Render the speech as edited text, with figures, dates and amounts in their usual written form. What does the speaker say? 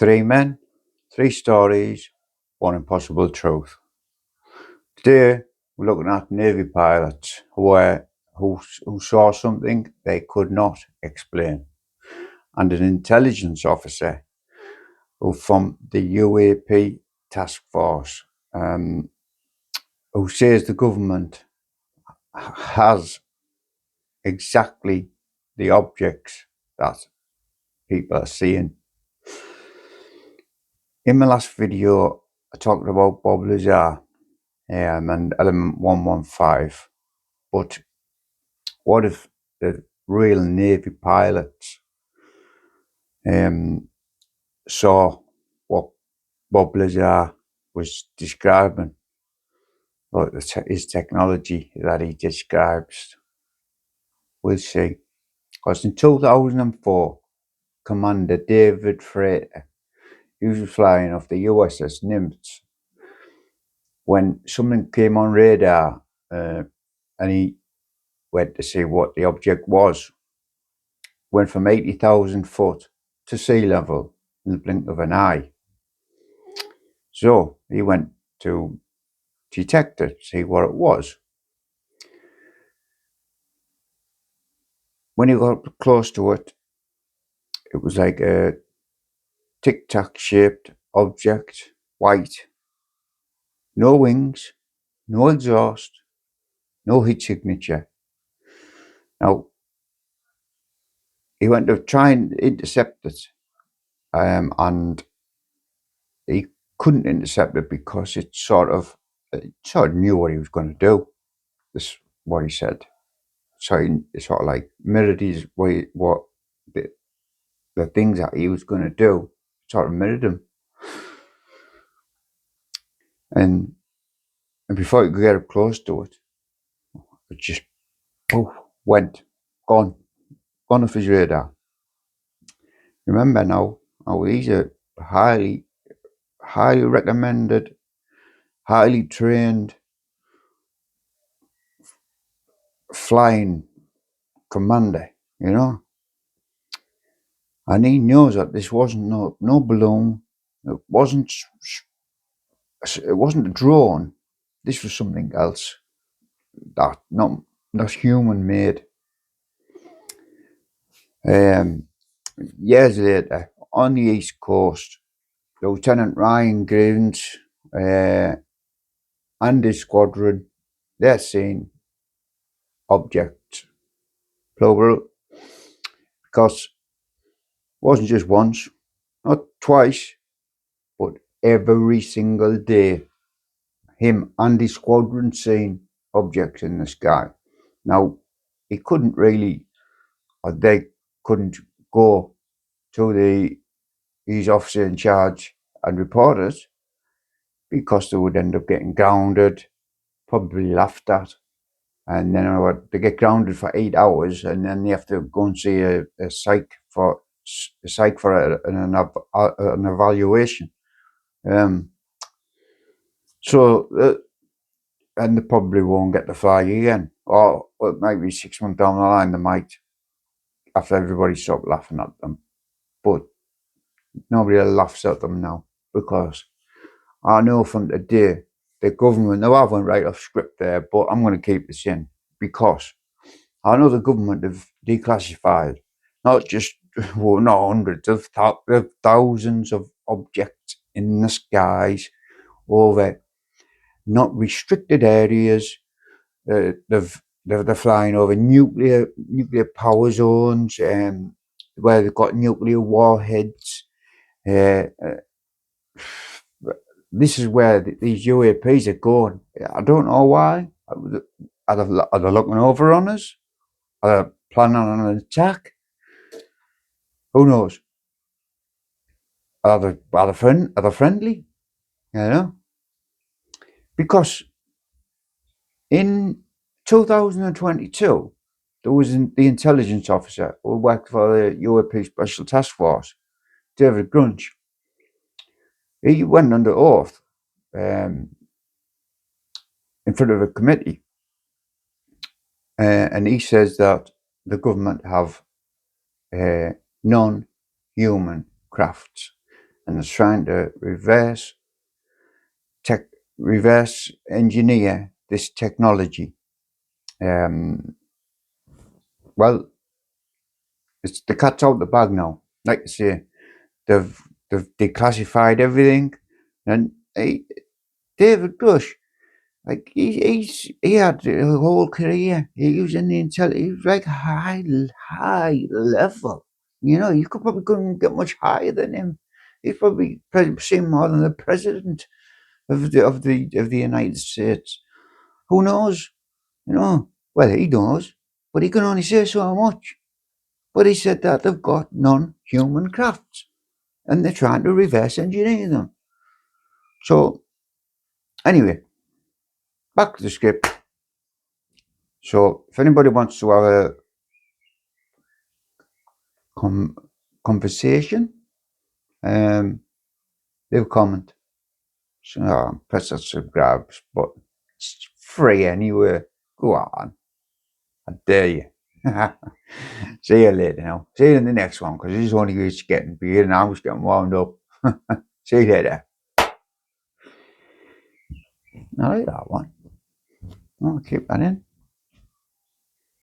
Three men, three stories, one impossible truth. Today, we're looking at Navy pilots who saw something they could not explain, and an intelligence officer from the UAP task force who says the government has exactly the objects that people are seeing. In my last video, I talked about Bob Lazar and element 115, but what if the real Navy pilots saw what Bob Lazar was describing, or his technology that he describes? We'll see. Because in 2004, Commander David Freighter, he was flying off the USS Nimitz when something came on radar, and he went to see what the object was. Went from 80,000 foot to sea level in the blink of an eye. So he went to detect it, see what it was. When he got close to it, it was like a tic-tac shaped object, white, no wings, no exhaust, no heat signature. Now, he went to try and intercept it, and he couldn't intercept it because it sort of knew what he was going to do. This is what he said. So he sort of like mirrored his way, what the things that he was going to do, sort of mirrored him. And before he could get up close to it, it just went, gone off his radar. Remember now, he's a highly recommended, highly trained flying commander, and he knows that this wasn't no balloon, it wasn't a drone. This was something else, that not human made. Years later, on the East Coast, Lieutenant Ryan Graves and his squadron, they're seeing objects, plural, because it wasn't just once, not twice, but every single day, him and his squadron seeing objects in the sky. Now, he couldn't really, or they couldn't go to his officer in charge and report it, because they would end up getting grounded, probably laughed at, and then they get grounded for 8 hours, and then they have to go and see a psych for an evaluation. And they probably won't get to fly again, or it might be 6 months down the line they might, after everybody stopped laughing at them. But nobody laughs at them now, because I know from today the government, now I went right off script there, but I'm going to keep this in, because I know the government have declassified not just not hundreds of thousands of objects in the skies over not restricted areas. They're flying over nuclear power zones, where they've got nuclear warheads. This is where these UAPs are going. I don't know why. Are they looking over on us? Are they planning on an attack? Who knows? Are they friendly? Because in 2022, there was the intelligence officer who worked for the UAP Special Task Force, David Grunch. He went under oath in front of a committee, and he says that the government have non-human crafts. and it's trying to reverse engineer this technology. Well, it's the cat's out the bag now. Like I say, they've declassified everything, and David Bush, like he had a whole career. He was in the intelligence. He was like high level. You know, you probably couldn't get much higher than him. He's probably seen more than the president of the United States. Who knows? You know, well, he knows, but he can only say so much. But he said that they've got non-human crafts, and they're trying to reverse engineer them. So, anyway, back to the script. So, if anybody wants to have a conversation, leave a comment. So, press that subscribe button. It's free anyway. Go on. I dare you. See you later now. See you in the next one, because this is only just getting big and I was getting wound up. See you later. I like that one. I'll keep that in.